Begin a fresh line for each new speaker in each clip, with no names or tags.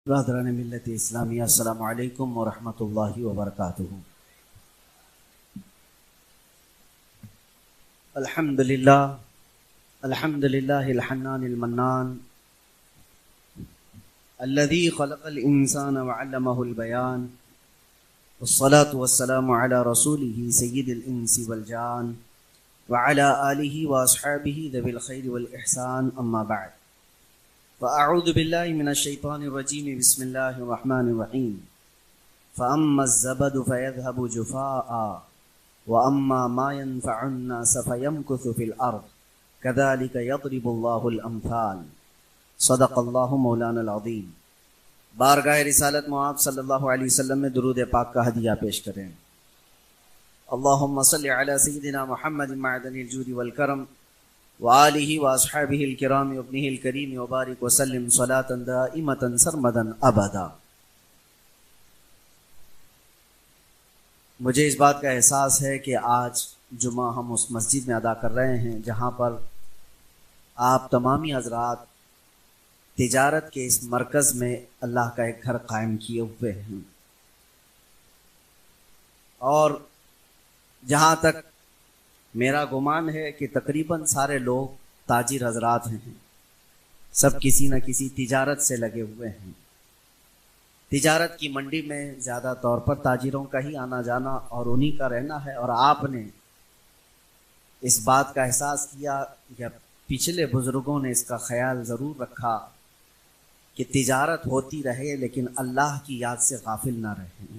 برادران ملت اسلامیہ، السلام علیکم ورحمۃ اللہ وبرکاتہ۔ الحمد للہ الحنان المنان الذي خلق الانسان وعلمه البيان، والصلاة والسلام على رسوله سید الانس والجان وعلى آلہ واصحابہ ذوی الخیر والاحسان، اما بعد فاعوذ باللہ من الشیطان الرجیم، بسم اللہ الرحمن الرحیم۔ فاما الزبد فيذهب جفاء واما ما ينفع الناس فيمكث في الارض كذلك يضرب الله الامثال، صدق اللہ مولانا العظیم۔ بارگاہ رسالت معاب صلی اللہ علیہ وسلم میں درود پاک کا ہدیہ پیش کریں۔ اللہم صل علی سیدنا محمد معدن الجود والکرم وآلہ واصحابہ الکرام وابنہ الکریم وبارک وسلم صلاۃ دائمۃ سرمدا ابدا۔ مجھے اس بات کا احساس ہے کہ آج جمعہ ہم اس مسجد میں ادا کر رہے ہیں جہاں پر آپ تمامی حضرات تجارت کے اس مرکز میں اللہ کا ایک گھر قائم کیے ہوئے ہیں، اور جہاں تک میرا گمان ہے کہ تقریباً سارے لوگ تاجر حضرات ہیں، سب کسی نہ کسی تجارت سے لگے ہوئے ہیں۔ تجارت کی منڈی میں زیادہ طور پر تاجروں کا ہی آنا جانا اور انہی کا رہنا ہے، اور آپ نے اس بات کا احساس کیا یا پچھلے بزرگوں نے اس کا خیال ضرور رکھا کہ تجارت ہوتی رہے لیکن اللہ کی یاد سے غافل نہ رہیں،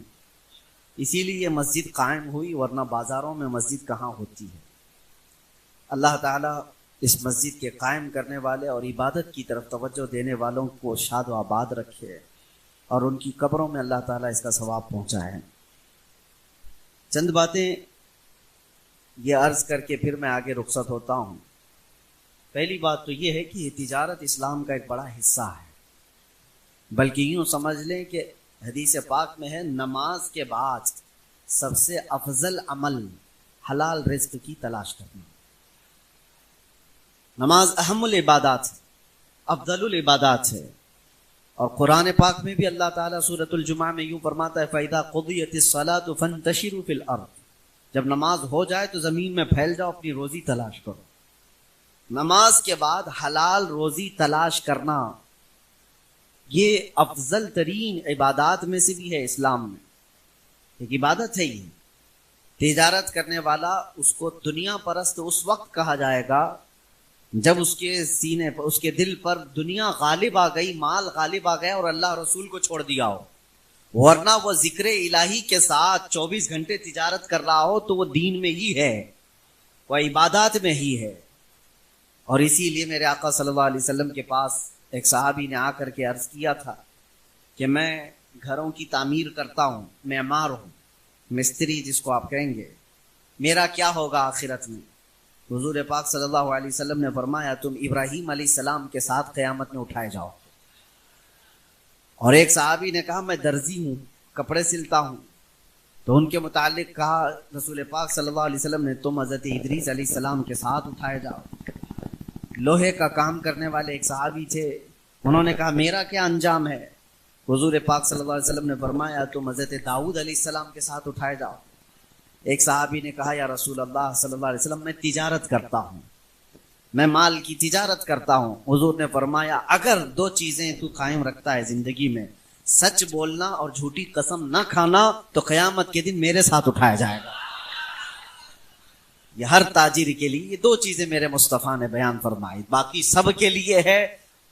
اسی لیے یہ مسجد قائم ہوئی، ورنہ بازاروں میں مسجد کہاں ہوتی ہے۔ اللہ تعالیٰ اس مسجد کے قائم کرنے والے اور عبادت کی طرف توجہ دینے والوں کو شاد و آباد رکھے، اور ان کی قبروں میں اللہ تعالیٰ اس کا ثواب پہنچائے۔ چند باتیں یہ عرض کر کے پھر میں آگے رخصت ہوتا ہوں۔ پہلی بات تو یہ ہے کہ یہ تجارت اسلام کا ایک بڑا حصہ ہے، بلکہ یوں سمجھ لیں کہ حدیث پاک میں ہے نماز کے بعد سب سے افضل عمل حلال رزق کی تلاش کرنا۔ نماز اہم العبادات ہے، افضل العبادات ہے، اور قرآن پاک میں بھی اللہ تعالیٰ سورۃ الجمعہ میں یوں فرماتا ہے فَإِذَا قُضِيَتِ الصَّلَاةُ فَانتَشِرُوا فِي الْأَرْضِ، جب نماز ہو جائے تو زمین میں پھیل جاؤ، اپنی روزی تلاش کرو۔ نماز کے بعد حلال روزی تلاش کرنا یہ افضل ترین عبادات میں سے بھی ہے اسلام میں، ایک عبادت ہے یہ۔ تجارت کرنے والا اس کو دنیا پرست اس وقت کہا جائے گا جب اس کے سینے پر، اس کے دل پر دنیا غالب آ گئی، مال غالب آ گیا اور اللہ رسول کو چھوڑ دیا ہو، ورنہ وہ ذکر الہی کے ساتھ 24 گھنٹے تجارت کر رہا ہو تو وہ دین میں ہی ہے، وہ عبادات میں ہی ہے۔ اور اسی لیے میرے آقا صلی اللہ علیہ وسلم کے پاس ایک صحابی نے آ کر کے عرض کیا تھا کہ میں گھروں کی تعمیر کرتا ہوں، معمار ہوں، مستری جس کو آپ کہیں گے، میرا کیا ہوگا آخرت میں؟ حضور پاک صلی اللہ علیہ وسلم نے فرمایا تم ابراہیم علیہ السلام کے ساتھ قیامت میں اٹھائے جاؤ۔ اور ایک صحابی نے کہا میں درزی ہوں، کپڑے سلتا ہوں، تو ان کے متعلق کہا رسول پاک صلی اللہ علیہ وسلم نے تم حضرت ادریس علیہ السلام کے ساتھ اٹھائے جاؤ۔ لوہے کا کام کرنے والے ایک صحابی تھے، انہوں نے کہا میرا کیا انجام ہے؟ حضور پاک صلی اللہ علیہ وسلم نے فرمایا تم حضرت داؤد علیہ السلام کے ساتھ اٹھائے جاؤ۔ ایک صحابی نے کہا یا رسول اللہ صلی اللہ علیہ وسلم میں تجارت کرتا ہوں، میں مال کی تجارت کرتا ہوں۔ حضور نے فرمایا اگر دو چیزیں تو قائم رکھتا ہے زندگی میں، سچ بولنا اور جھوٹی قسم نہ کھانا، تو قیامت کے دن میرے ساتھ اٹھایا جائے گا۔ یہ ہر تاجر کے لیے یہ دو چیزیں میرے مصطفیٰ نے بیان فرمائی، باقی سب کے لیے ہے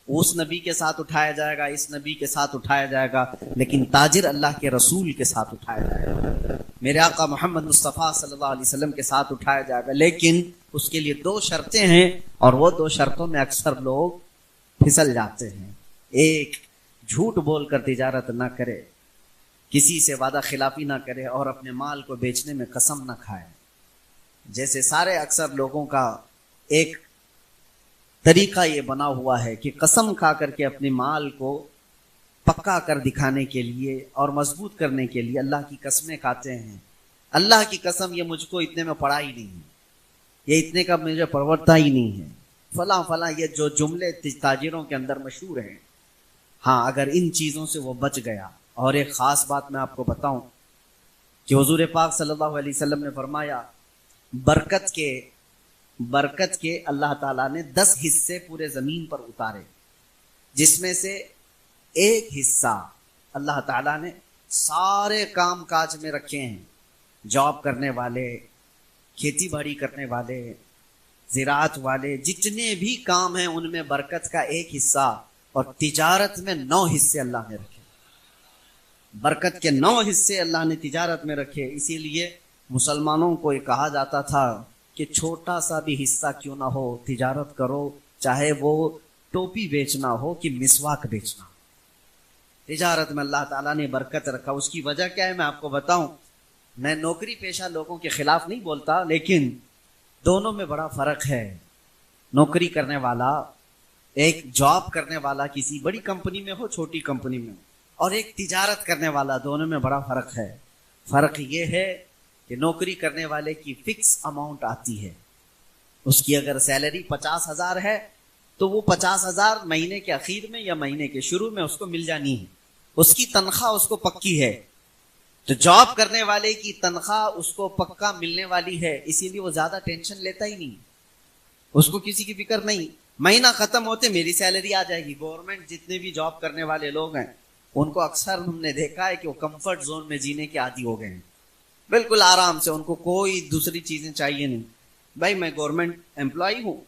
اس نبی کے ساتھ اٹھایا جائے گا، اس نبی کے ساتھ اٹھایا جائے گا، لیکن تاجر اللہ کے رسول کے ساتھ اٹھایا جائے گا، میرے آقا محمد مصطفیٰ صلی اللہ علیہ وسلم کے ساتھ اٹھایا جائے گا۔ لیکن اس کے لیے دو شرطیں ہیں، اور وہ دو شرطوں میں اکثر لوگ پھسل جاتے ہیں۔ ایک، جھوٹ بول کر تجارت نہ کرے، کسی سے وعدہ خلافی نہ کرے، اور اپنے مال کو بیچنے میں قسم نہ کھائے۔ جیسے سارے اکثر لوگوں کا ایک طریقہ یہ بنا ہوا ہے کہ قسم کھا کر کے اپنے مال کو پکا کر دکھانے کے لیے اور مضبوط کرنے کے لیے اللہ کی قسمیں کھاتے ہیں۔ اللہ کی قسم یہ مجھ کو اتنے میں پڑا ہی نہیں ہے، یہ اتنے کا مجھے پرورتا ہی نہیں ہے، فلاں فلاں، یہ جو جملے تاجروں کے اندر مشہور ہیں، ہاں اگر ان چیزوں سے وہ بچ گیا. اور ایک خاص بات میں آپ کو بتاؤں کہ حضور پاک صلی اللہ علیہ وسلم نے فرمایا برکت کے اللہ تعالیٰ نے 10 حصے پورے زمین پر اتارے، جس میں سے ایک حصہ اللہ تعالیٰ نے سارے کام کاج میں رکھے ہیں. جاب کرنے والے، کھیتی باڑی کرنے والے، زراعت والے، جتنے بھی کام ہیں ان میں برکت کا ایک حصہ، اور تجارت میں 9 حصے اللہ نے رکھے. برکت کے 9 حصے اللہ نے تجارت میں رکھے. اسی لیے مسلمانوں کو یہ کہا جاتا تھا کہ چھوٹا سا بھی حصہ کیوں نہ ہو تجارت کرو، چاہے وہ ٹوپی بیچنا ہو کہ مسواک بیچنا ہو. تجارت میں اللہ تعالیٰ نے برکت رکھا. اس کی وجہ کیا ہے میں آپ کو بتاؤں. میں نوکری پیشہ لوگوں کے خلاف نہیں بولتا، لیکن دونوں میں بڑا فرق ہے. نوکری کرنے والا، ایک جاب کرنے والا کسی بڑی کمپنی میں ہو چھوٹی کمپنی میں ہو، اور ایک تجارت کرنے والا، دونوں میں بڑا فرق ہے. فرق یہ ہے کہ نوکری کرنے والے کی فکس اماؤنٹ آتی ہے. اس کی اگر سیلری 50,000 ہے تو وہ 50,000 مہینے کے اخیر میں یا مہینے کے شروع میں اس کو مل جانی ہے. اس کی تنخواہ اس کو پکی ہے. تو جاب کرنے والے کی تنخواہ اس کو پکا ملنے والی ہے، اسی لیے وہ زیادہ ٹینشن لیتا ہی نہیں، اس کو کسی کی فکر نہیں. مہینہ ختم ہوتے میری سیلری آ جائے گی. گورنمنٹ جتنے بھی جاب کرنے والے لوگ ہیں ان کو اکثر ہم نے دیکھا ہے کہ وہ کمفرٹ زون میں جینے کے عادی ہو گئے ہیں. بالکل آرام سے، ان کو کوئی دوسری چیزیں چاہیے نہیں. بھائی میں گورنمنٹ امپلائی ہوں،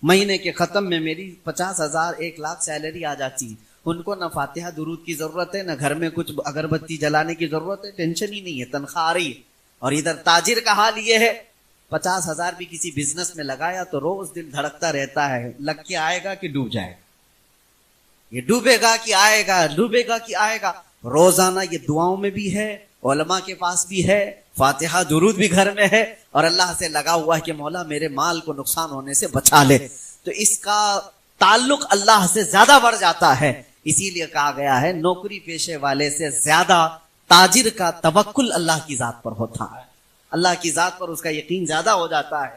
مہینے کے ختم میں میری 50,000 1,00,000 سیلری آ جاتی. ان کو نہ فاتحہ درود کی ضرورت ہے، نہ گھر میں کچھ اگربتی جلانے کی ضرورت ہے، ٹینشن ہی نہیں ہے، تنخواہ آ رہی ہے. اور ادھر تاجر کا حال یہ ہے 50,000 بھی کسی بزنس میں لگایا تو روز دل دھڑکتا رہتا ہے، لگ کے آئے گا کہ ڈوب جائے گا، یہ ڈوبے گا کہ آئے گا، ڈوبے گا کہ آئے گا. روزانہ یہ دعاؤں میں بھی ہے، علماء کے پاس بھی ہے، فاتحہ درود بھی گھر میں ہے، اور اللہ سے لگا ہوا ہے کہ مولا میرے مال کو نقصان ہونے سے بچا لے. تو اس کا تعلق اللہ سے زیادہ بڑھ جاتا ہے. اسی لیے کہا گیا ہے نوکری پیشے والے سے زیادہ تاجر کا توکل اللہ کی ذات پر ہوتا ہے. اللہ کی ذات پر اس کا یقین زیادہ ہو جاتا ہے.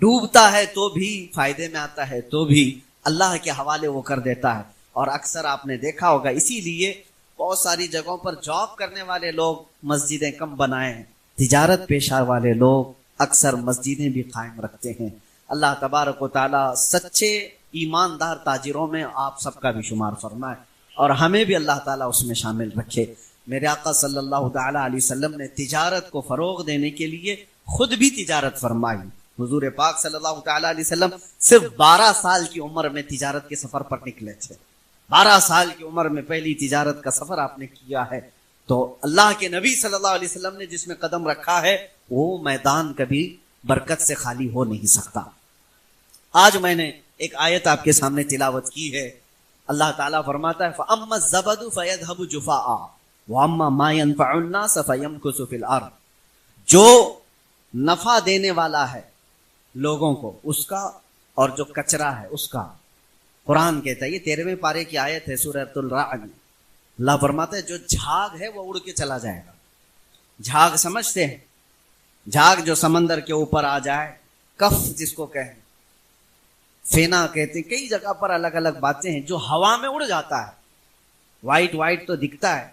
ڈوبتا ہے تو بھی، فائدے میں آتا ہے تو بھی اللہ کے حوالے وہ کر دیتا ہے. اور اکثر آپ نے دیکھا ہوگا اسی لیے بہت ساری جگہوں پر جاب کرنے والے لوگ مسجدیں کم بنائے ہیں، تجارت پیشہ والے لوگ اکثر مسجدیں بھی قائم رکھتے ہیں. اللہ تبارک و تعالی سچے ایماندار تاجروں میں آپ سب کا بھی شمار فرمائے، اور ہمیں بھی اللہ تعالیٰ اس میں شامل رکھے. میرے آقا صلی اللہ تعالی علیہ وسلم نے تجارت کو فروغ دینے کے لیے خود بھی تجارت فرمائی. حضور پاک صلی اللہ تعالی علیہ وسلم صرف 12 سال کی عمر میں تجارت کے سفر پر نکلے تھے. 12 سال کی عمر میں پہلی تجارت کا سفر آپ نے کیا ہے. تو اللہ کے نبی صلی اللہ علیہ وسلم نے جس میں قدم رکھا ہے وہ میدان کبھی برکت سے خالی ہو نہیں سکتا. آج میں نے ایک آیت آپ کے سامنے تلاوت کی ہے. اللہ تعالیٰ فرماتا ہے فَأَمَّا الزَّبَدُ فَيَذْهَبُ جُفَاءً وَأَمَّا مَا يَنْفَعُ النَّاسَ فَيَمْكُثُ فِي الْأَرْضِ. جو نفع دینے والا ہے لوگوں کو اس کا، اور جو کچرا ہے اس کا. قرآن کہتا ہے، یہ 13ویں پارے کی آیت ہے سورۃ الرعد. اللہ فرماتا ہے جو جھاگ ہے وہ اڑ کے چلا جائے گا. جھاگ سمجھتے ہیں؟ جھاگ جو سمندر کے اوپر آ جائے، کف جس کو کہیں، فینا کہتے ہیں، کئی جگہ پر الگ الگ باتیں ہیں. جو ہوا میں اڑ جاتا ہے، وائٹ وائٹ تو دکھتا ہے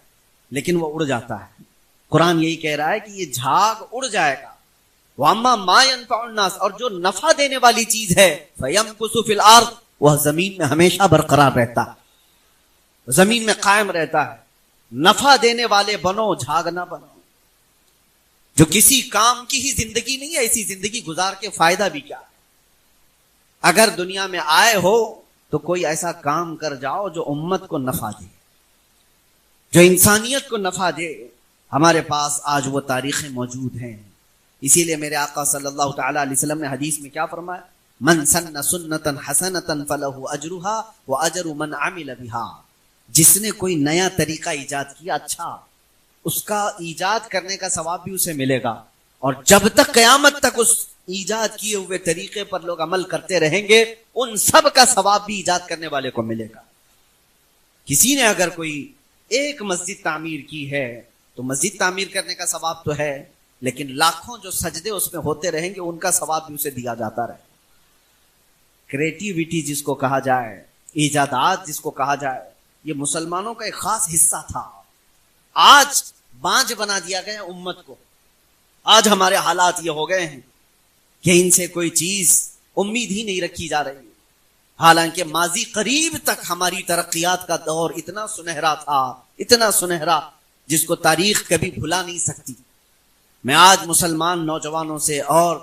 لیکن وہ اڑ جاتا ہے. قرآن یہی کہہ رہا ہے کہ یہ جھاگ اڑ جائے گا. وَأَمَّا مَا يَنْفَعُ النَّاسَ، اور جو نفع دینے والی چیز ہے فَيَمْكُثُ فِي الْأَرْضِ، وہ زمین میں ہمیشہ برقرار رہتا ہے، زمین میں قائم رہتا ہے. نفع دینے والے بنو، جھاگ نہ بنو. جو کسی کام کی ہی زندگی نہیں ہے، ایسی زندگی گزار کے فائدہ بھی کیا ہے. اگر دنیا میں آئے ہو تو کوئی ایسا کام کر جاؤ جو امت کو نفع دے، جو انسانیت کو نفع دے. ہمارے پاس آج وہ تاریخیں موجود ہیں. اسی لیے میرے آقا صلی اللہ تعالی علیہ وسلم نے حدیث میں کیا فرمایا؟ من سن سنتا حسنتا فلہ اجرہا واجر من عمل بہا. جس نے کوئی نیا طریقہ ایجاد کیا اچھا، اس کا ایجاد کرنے کا ثواب بھی اسے ملے گا، اور جب تک قیامت تک اس ایجاد کیے ہوئے طریقے پر لوگ عمل کرتے رہیں گے ان سب کا ثواب بھی ایجاد کرنے والے کو ملے گا. کسی نے اگر کوئی ایک مسجد تعمیر کی ہے تو مسجد تعمیر کرنے کا ثواب تو ہے، لیکن لاکھوں جو سجدے اس میں ہوتے رہیں گے ان کا ثواب بھی اسے دیا جاتا رہے. کریٹیویٹی جس کو کہا جائے، ایجادات جس کو کہا جائے، یہ مسلمانوں کا ایک خاص حصہ تھا. آج بانجھ بنا دیا گیا امت کو. آج ہمارے حالات یہ ہو گئے ہیں کہ ان سے کوئی چیز امید ہی نہیں رکھی جا رہی. حالانکہ ماضی قریب تک ہماری ترقیات کا دور اتنا سنہرا تھا، اتنا سنہرا، جس کو تاریخ کبھی بھلا نہیں سکتی. میں آج مسلمان نوجوانوں سے اور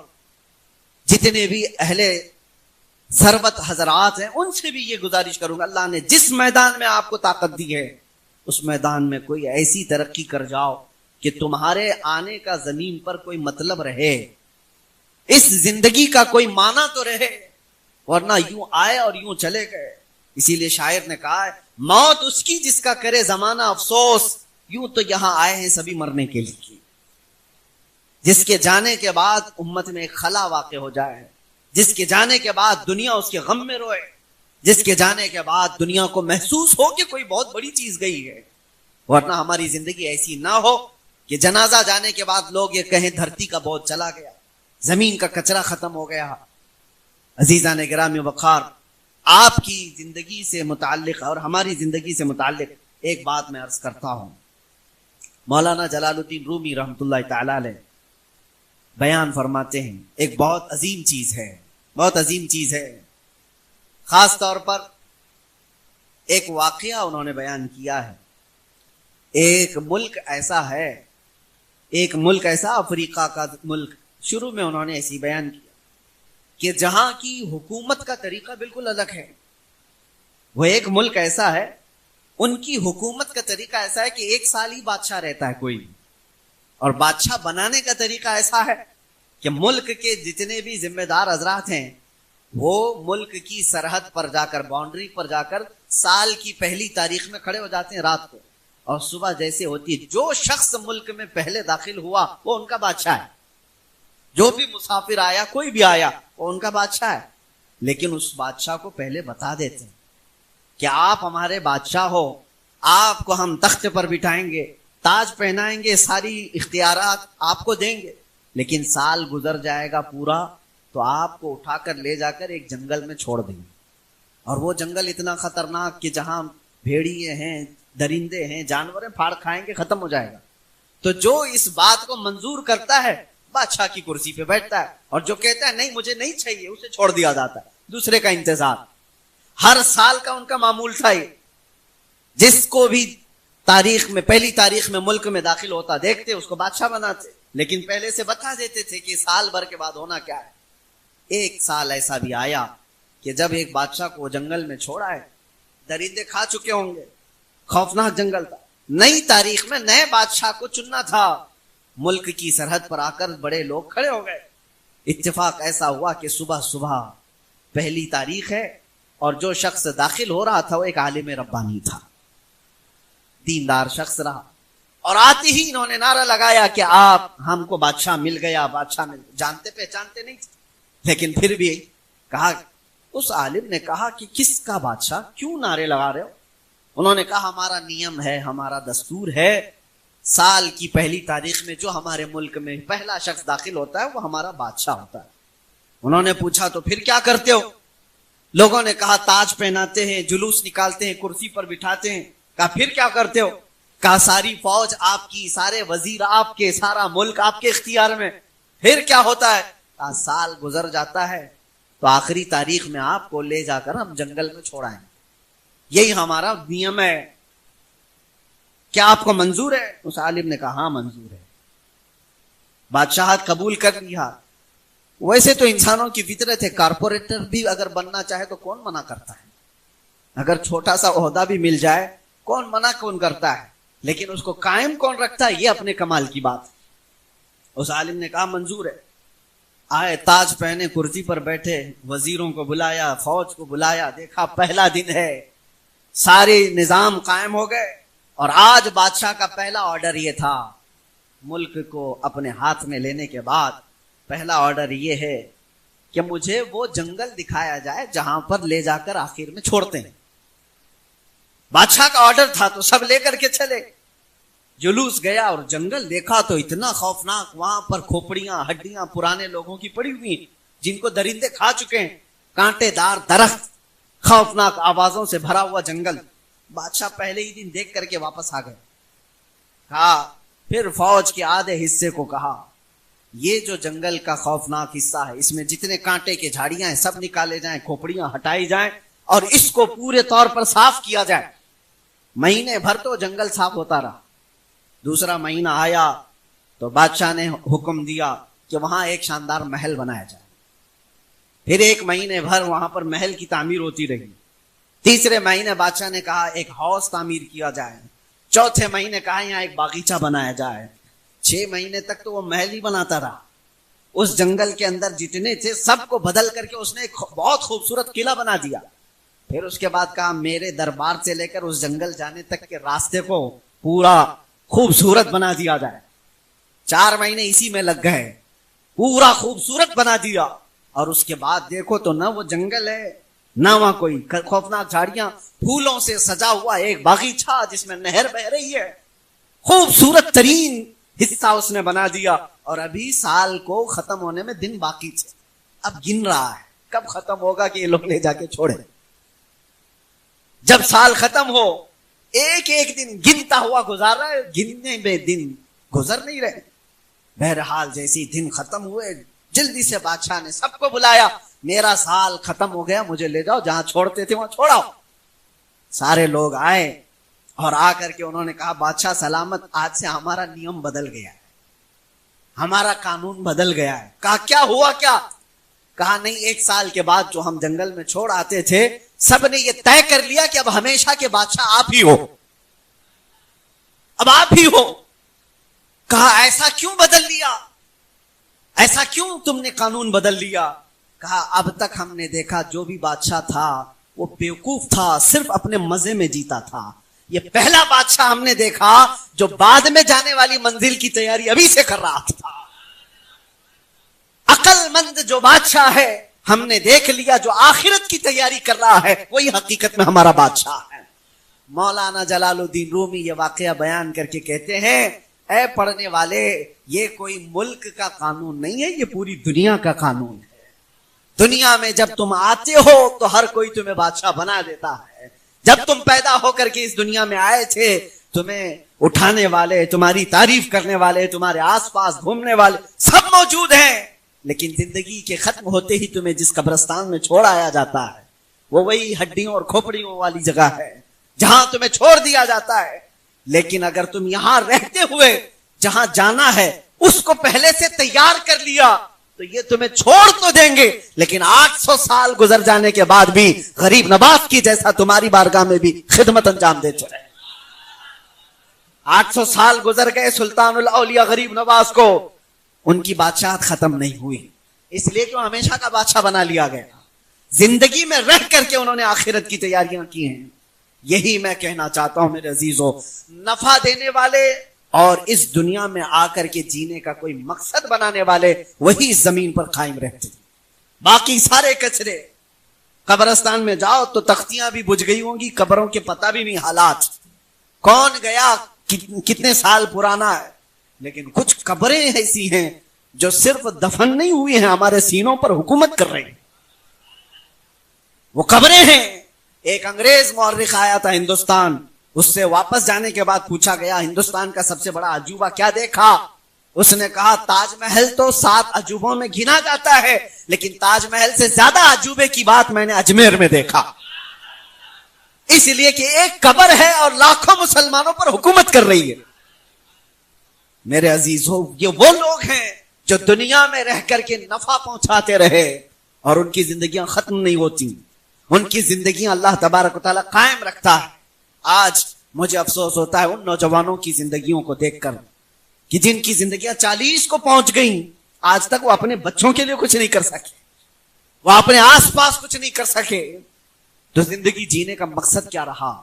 جتنے بھی اہل ثروت حضرات ہیں ان سے بھی یہ گزارش کروں گا، اللہ نے جس میدان میں آپ کو طاقت دی ہے اس میدان میں کوئی ایسی ترقی کر جاؤ کہ تمہارے آنے کا زمین پر کوئی مطلب رہے، اس زندگی کا کوئی معنی تو رہے، ورنہ یوں آئے اور یوں چلے گئے. اسی لیے شاعر نے کہا ہے موت اس کی جس کا کرے زمانہ افسوس، یوں تو یہاں آئے ہیں سبھی مرنے کے لیے. جس کے جانے کے بعد امت میں ایک خلا واقع ہو جائے، جس کے جانے کے بعد دنیا اس کے غم میں روئے، جس کے جانے کے بعد دنیا کو محسوس ہو کہ کوئی بہت بڑی چیز گئی ہے. ورنہ ہماری زندگی ایسی نہ ہو کہ جنازہ جانے کے بعد لوگ یہ کہیں دھرتی کا بوجھ چلا گیا، زمین کا کچرا ختم ہو گیا. عزیزان گرامی وقار، آپ کی زندگی سے متعلق اور ہماری زندگی سے متعلق ایک بات میں عرض کرتا ہوں. مولانا جلال الدین رومی رحمۃ اللہ تعالی علیہ بیان فرماتے ہیں ایک بہت عظیم چیز ہے، بہت عظیم چیز ہے. خاص طور پر ایک واقعہ انہوں نے بیان کیا ہے. ایک ملک ایسا ہے، ایک ملک ایسا افریقہ کا ملک، شروع میں انہوں نے ایسی بیان کیا کہ جہاں کی حکومت کا طریقہ بالکل الگ ہے. وہ ایک ملک ایسا ہے، ان کی حکومت کا طریقہ ایسا ہے کہ 1 سال ہی بادشاہ رہتا ہے کوئی، اور بادشاہ بنانے کا طریقہ ایسا ہے کہ ملک کے جتنے بھی ذمہ دار حضرات ہیں وہ ملک کی سرحد پر جا کر، باؤنڈری پر جا کر سال کی پہلی تاریخ میں کھڑے ہو جاتے ہیں رات کو، اور صبح جیسے ہوتی ہے جو شخص ملک میں پہلے داخل ہوا وہ ان کا بادشاہ ہے. جو بھی مسافر آیا، کوئی بھی آیا، وہ ان کا بادشاہ ہے. لیکن اس بادشاہ کو پہلے بتا دیتے ہیں کہ آپ ہمارے بادشاہ ہو، آپ کو ہم تخت پر بٹھائیں گے، تاج پہنائیں گے، ساری اختیارات آپ کو دیں گے، لیکن سال گزر جائے گا پورا تو آپ کو اٹھا کر لے جا کر ایک جنگل میں چھوڑ دیں گے. اور وہ جنگل اتنا خطرناک کہ جہاں بھیڑیے ہیں، درندے ہیں، جانور ہیں، پھاڑ کھائیں گے، ختم ہو جائے گا. تو جو اس بات کو منظور کرتا ہے بادشاہ کی کرسی پہ بیٹھتا ہے، اور جو کہتا ہے نہیں مجھے نہیں چاہیے اسے چھوڑ دیا جاتا ہے. دوسرے کا انتظار ہر سال کا ان کا معمول تھا. یہ جس کو بھی تاریخ میں، پہلی تاریخ میں ملک میں داخل ہوتا دیکھتے اس کو بادشاہ بناتے، لیکن پہلے سے بتا دیتے تھے کہ سال بھر کے بعد ہونا کیا ہے. 1 سال ایسا بھی آیا کہ جب ایک بادشاہ کو جنگل میں چھوڑا ہے، درندے کھا چکے ہوں گے، خوفناک جنگل تھا، نئی تاریخ میں نئے بادشاہ کو چننا تھا. ملک کی سرحد پر آ کر بڑے لوگ کھڑے ہو گئے. اتفاق ایسا ہوا کہ صبح پہلی تاریخ ہے، اور جو شخص داخل ہو رہا تھا وہ ایک عالم ربانی تھا، دیندار شخص رہا. اور آتے ہی انہوں نے نعرہ لگایا کہ آپ ہم کو بادشاہ مل گیا، بادشاہ مل گیا. جانتے پہچانتے نہیں تھے، لیکن پھر بھی کہا، اس عالم نے کہا کہ کس کا بادشاہ، کیوں نعرے لگا رہے ہو؟ انہوں نے کہا ہمارا نیم ہے، ہمارا دستور ہے، سال کی پہلی تاریخ میں جو ہمارے ملک میں پہلا شخص داخل ہوتا ہے وہ ہمارا بادشاہ ہوتا ہے. انہوں نے پوچھا تو پھر کیا کرتے ہو؟ لوگوں نے کہا تاج پہناتے ہیں، جلوس نکالتے ہیں، کرسی پر بٹھاتے ہیں. کہا پھر کیا کرتے ہو؟ کہا ساری فوج آپ کی، سارے وزیر آپ کے، سارا ملک آپ کے اختیار میں. پھر کیا ہوتا ہے؟ کہا سال گزر جاتا ہے تو آخری تاریخ میں آپ کو لے جا کر ہم جنگل میں چھوڑائیں، یہی ہمارا نیم ہے، کیا آپ کو منظور ہے؟ اس عالم نے کہا ہاں منظور ہے. بادشاہت قبول کر لیا. ویسے تو انسانوں کی فطرت ہے، کارپوریٹر بھی اگر بننا چاہے تو کون منع کرتا ہے؟ اگر چھوٹا سا عہدہ بھی مل جائے کون منع کون کرتا ہے؟ لیکن اس کو قائم کون رکھتا ہے؟ یہ اپنے کمال کی بات ہے. اس عالم نے کہا منظور ہے. آئے، تاج پہنے، کرسی پر بیٹھے، وزیروں کو بلایا، فوج کو بلایا، دیکھا پہلا دن ہے، سارے نظام قائم ہو گئے. اور آج بادشاہ کا پہلا آرڈر یہ تھا، ملک کو اپنے ہاتھ میں لینے کے بعد پہلا آرڈر یہ ہے کہ مجھے وہ جنگل دکھایا جائے جہاں پر لے جا کر آخر میں چھوڑتے ہیں. بادشاہ کا آرڈر تھا تو سب لے کر کے چلے. جلوس گیا اور جنگل دیکھا تو اتنا خوفناک، وہاں پر کھوپڑیاں، ہڈیاں پرانے لوگوں کی پڑی ہوئی جن کو درندے کھا چکے ہیں، کانٹے دار درخت، خوفناک آوازوں سے بھرا ہوا جنگل. بادشاہ پہلے ہی دن دیکھ کر کے واپس آ گئے. کہا پھر فوج کے آدھے حصے کو کہا یہ جو جنگل کا خوفناک حصہ ہے اس میں جتنے کانٹے کے جھاڑیاں ہیں سب نکالے جائیں, کھوپڑیاں ہٹائی جائیں اور اس کو پورے طور پر صاف کیا جائے. مہینے بھر تو جنگل صاف ہوتا رہا. دوسرا مہینہ آیا تو بادشاہ نے حکم دیا کہ وہاں ایک شاندار محل بنایا جائے. پھر ایک مہینے بھر وہاں پر محل کی تعمیر ہوتی رہی. تیسرے مہینے بادشاہ نے کہا ایک ہاؤس تعمیر کیا جائے. چوتھے مہینے کہا یہاں ایک باغیچہ بنایا جائے. 6 مہینے تک تو وہ محل ہی بناتا رہا. اس جنگل کے اندر جتنے تھے سب کو بدل کر کے اس نے ایک بہت خوبصورت قلعہ بنا دیا. پھر اس کے بعد کہا میرے دربار سے لے کر اس جنگل جانے تک کے راستے کو پورا خوبصورت بنا دیا جائے. 4 مہینے اسی میں لگ گئے, پورا خوبصورت بنا دیا. اور اس کے بعد دیکھو تو نہ وہ جنگل ہے نہ وہاں کوئی خوفناک جھاڑیاں, پھولوں سے سجا ہوا ایک باغیچہ جس میں نہر بہ رہی ہے. خوبصورت ترین حصہ اس نے بنا دیا. اور ابھی سال کو ختم ہونے میں دن باقی تھے. اب گن رہا ہے کب ختم ہوگا کہ یہ لوگ لے جا کے چھوڑے. جب سال ختم ہو ایک ایک دن گنتا ہوا گزار رہا ہے, گننے میں دن گزر نہیں رہے. بہرحال جیسے دن ختم ہوئے جلدی سے بادشاہ نے سب کو بلایا, میرا سال ختم ہو گیا, مجھے لے جاؤ, جہاں چھوڑتے تھے وہاں چھوڑاؤ. سارے لوگ آئے اور آ کر کے انہوں نے کہا بادشاہ سلامت, آج سے ہمارا نیم بدل گیا ہے, ہمارا قانون بدل گیا ہے. کہا کیا ہوا کیا؟ کہا نہیں, 1 سال کے بعد جو ہم جنگل میں چھوڑ آتے تھے سب نے یہ طے کر لیا کہ اب ہمیشہ کے بادشاہ آپ ہی ہو, اب آپ ہی ہو. کہا ایسا کیوں بدل لیا, ایسا کیوں تم نے قانون بدل لیا؟ کہا اب تک ہم نے دیکھا جو بھی بادشاہ تھا وہ بیوقوف تھا, صرف اپنے مزے میں جیتا تھا. یہ پہلا بادشاہ ہم نے دیکھا جو بعد میں جانے والی منزل کی تیاری ابھی سے کر رہا تھا. عقل مند جو بادشاہ ہے ہم نے دیکھ لیا, جو آخرت کی تیاری کر رہا ہے وہی حقیقت میں ہمارا بادشاہ ہے. مولانا جلال الدین رومی یہ واقعہ بیان کر کے کہتے ہیں اے پڑھنے والے, یہ کوئی ملک کا قانون نہیں ہے, یہ پوری دنیا کا قانون ہے. دنیا میں جب تم آتے ہو تو ہر کوئی تمہیں بادشاہ بنا دیتا ہے. جب تم پیدا ہو کر کے اس دنیا میں آئے تھے تمہیں اٹھانے والے, تمہاری تعریف کرنے والے, تمہارے آس پاس گھومنے والے سب موجود ہیں, لیکن زندگی کے ختم ہوتے ہی تمہیں جس قبرستان میں چھوڑ آیا جاتا ہے وہ وہی ہڈیوں اور کھوپڑیوں والی جگہ ہے جہاں تمہیں چھوڑ دیا جاتا ہے. لیکن اگر تم یہاں رہتے ہوئے جہاں جانا ہے اس کو پہلے سے تیار کر لیا تو یہ تمہیں چھوڑ تو دیں گے, لیکن 800 سال گزر جانے کے بعد بھی غریب نواز کی جیسا تمہاری بارگاہ میں بھی خدمت انجام دیتے رہے. 800 سال گزر گئے سلطان الاولیاء غریب نواز کو, ان کی بادشاہت ختم نہیں ہوئی, اس لیے کہ وہ ہمیشہ کا بادشاہ بنا لیا گیا. زندگی میں رہ کر کے انہوں نے آخرت کی تیاریاں کی ہیں. یہی میں کہنا چاہتا ہوں میرے عزیزو, نفع دینے والے اور اس دنیا میں آ کر کے جینے کا کوئی مقصد بنانے والے وہی اس زمین پر قائم رہتے ہیں. باقی سارے کچرے. قبرستان میں جاؤ تو تختیاں بھی بجھ گئی ہوں گی, قبروں کے پتہ بھی نہیں حالات, کون گیا کتنے سال پرانا ہے. لیکن کچھ قبریں ایسی ہیں جو صرف دفن نہیں ہوئی ہیں, ہمارے سینوں پر حکومت کر رہی ہیں. وہ قبریں ہیں. ایک انگریز مورخ آیا تھا ہندوستان, اس سے واپس جانے کے بعد پوچھا گیا ہندوستان کا سب سے بڑا عجوبہ کیا دیکھا؟ اس نے کہا تاج محل تو 7 عجوبوں میں گنا جاتا ہے, لیکن تاج محل سے زیادہ عجوبے کی بات میں نے اجمیر میں دیکھا. اس لیے کہ ایک قبر ہے اور لاکھوں مسلمانوں پر حکومت کر رہی ہے. میرے عزیزو, یہ وہ لوگ ہیں جو دنیا میں رہ کر کے نفع پہنچاتے رہے اور ان کی زندگیاں ختم نہیں ہوتی, ان کی زندگیاں اللہ تبارک و تعالیٰ قائم رکھتا ہے. آج مجھے افسوس ہوتا ہے ان نوجوانوں کی زندگیوں کو دیکھ کر کہ جن کی زندگیاں 40 کو پہنچ گئیں, آج تک وہ اپنے بچوں کے لیے کچھ نہیں کر سکے, وہ اپنے آس پاس کچھ نہیں کر سکے. تو زندگی جینے کا مقصد کیا رہا؟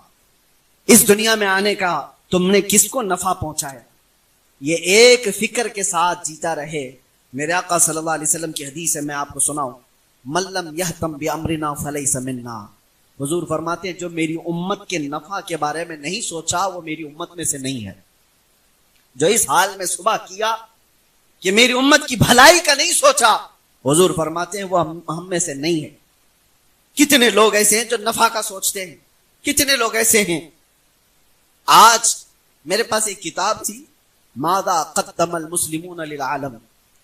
اس دنیا میں آنے کا تم نے کس کو نفع پہنچایا؟ یہ ایک فکر کے ساتھ جیتا رہے. میرے آقا صلی اللہ علیہ وسلم کی حدیث ہے, میں آپ کو سناؤں. من لم یہتم بامرنا فلیس منا. حضور فرماتے ہیں جو میری امت کے نفع کے بارے میں نہیں سوچا وہ میری امت میں سے نہیں ہے. جو اس حال میں صبح کیا کہ میری امت کی بھلائی کا نہیں سوچا, حضور فرماتے ہیں وہ ہم میں سے نہیں ہے. کتنے لوگ ایسے ہیں جو نفع کا سوچتے ہیں, کتنے لوگ ایسے ہیں آج میرے پاس ایک کتاب تھی، ماذا قدم المسلمون للعالم،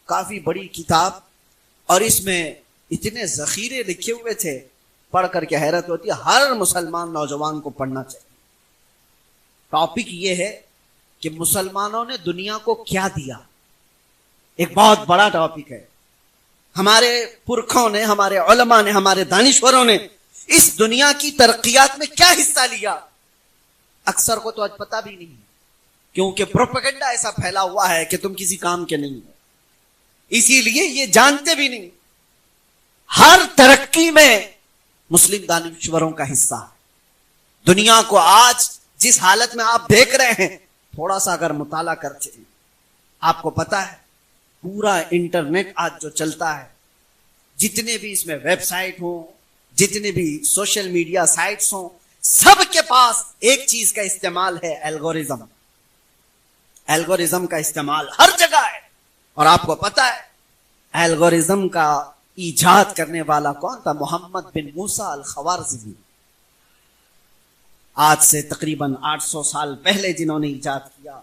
کافی بڑی کتاب، اور اس میں اتنے ذخیرے لکھے ہوئے تھے، پڑھ کر کے حیرت ہوتی ہے. ہر مسلمان نوجوان کو پڑھنا چاہیے. ٹاپک یہ ہے کہ مسلمانوں نے دنیا کو کیا دیا. ایک بہت بڑا ٹاپک ہے. ہمارے پرکھوں نے، ہمارے علماء نے، ہمارے دانشوروں نے اس دنیا کی ترقیات میں کیا حصہ لیا. اکثر کو تو آج پتہ بھی نہیں، کیونکہ پروپیگنڈا ایسا پھیلا ہوا ہے کہ تم کسی کام کے نہیں ہو، اسی لیے یہ جانتے بھی نہیں. ہر ترقی میں مسلم دانشوروں کا حصہ ہے. دنیا کو آج جس حالت میں آپ دیکھ رہے ہیں، تھوڑا سا اگر مطالعہ کرتے ہیں آپ کو پتا ہے پورا انٹرنیٹ آج جو چلتا ہے، جتنے بھی اس میں ویب سائٹ ہوں، جتنے بھی سوشل میڈیا سائٹس ہوں، سب کے پاس ایک چیز کا استعمال ہے، الگورزم. الگورزم کا استعمال ہر جگہ ہے. اور آپ کو پتا ہے الگورزم کا ایجاد کرنے والا کون تھا؟ محمد بن موسیٰ الخوارزمی. آج سے تقریباً 800 سال پہلے جنہوں نے ایجاد کیا،